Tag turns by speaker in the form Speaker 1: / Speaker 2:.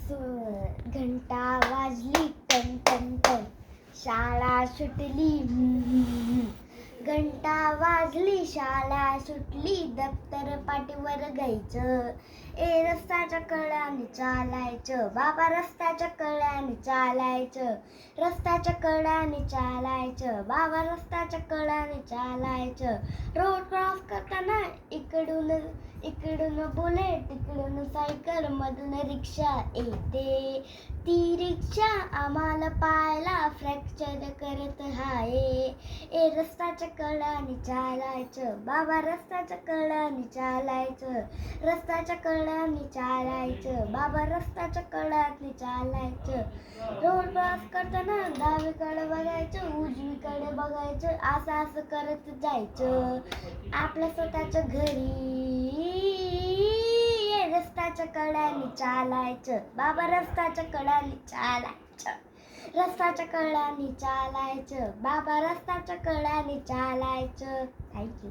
Speaker 1: घंटा वाजली ton ton ton, शाळा सुटली घंटा वाजली शाळा सुटली, दप्तर पाठीवर घ्यायचं, रस्त्याच्या कड्याने चालायचं, बाबा रस्त्याच्या कड्याने चालायचं, रस्त्याच्या कड्याने चालायचं, बाबा रस्त्याच्या कड्याने चालायचं. रोड क्रॉस करताना इकडून बुलेट, तिकडून सायकल, मधून रिक्षा येते, ती रिक्षा आम्हाला पाहायला फ्रॅक्चर करत हाये. रस्त्याच्या कड्याने चालायचं, बाबा रस्त्याच्या कड्याने चालायचं, रस्त्याच्या कड्याने चालायचं, बाबा रस्त्याच्या कड्याने चालायचं. रोड क्रॉस करताना डावीकडे बघायचं, उजवीकडे बघायचं, असं करत जायचं आपल्या स्वतःच्या घरी. रस्त्याच्या कड्याने चालायचं, बाबा रस्त्याच्या कड्याने चालायचं, रस्त्याच्या कड्याने चालायचं, बाबा रस्त्याच्या कड्याने चालायचं. थँक्यू.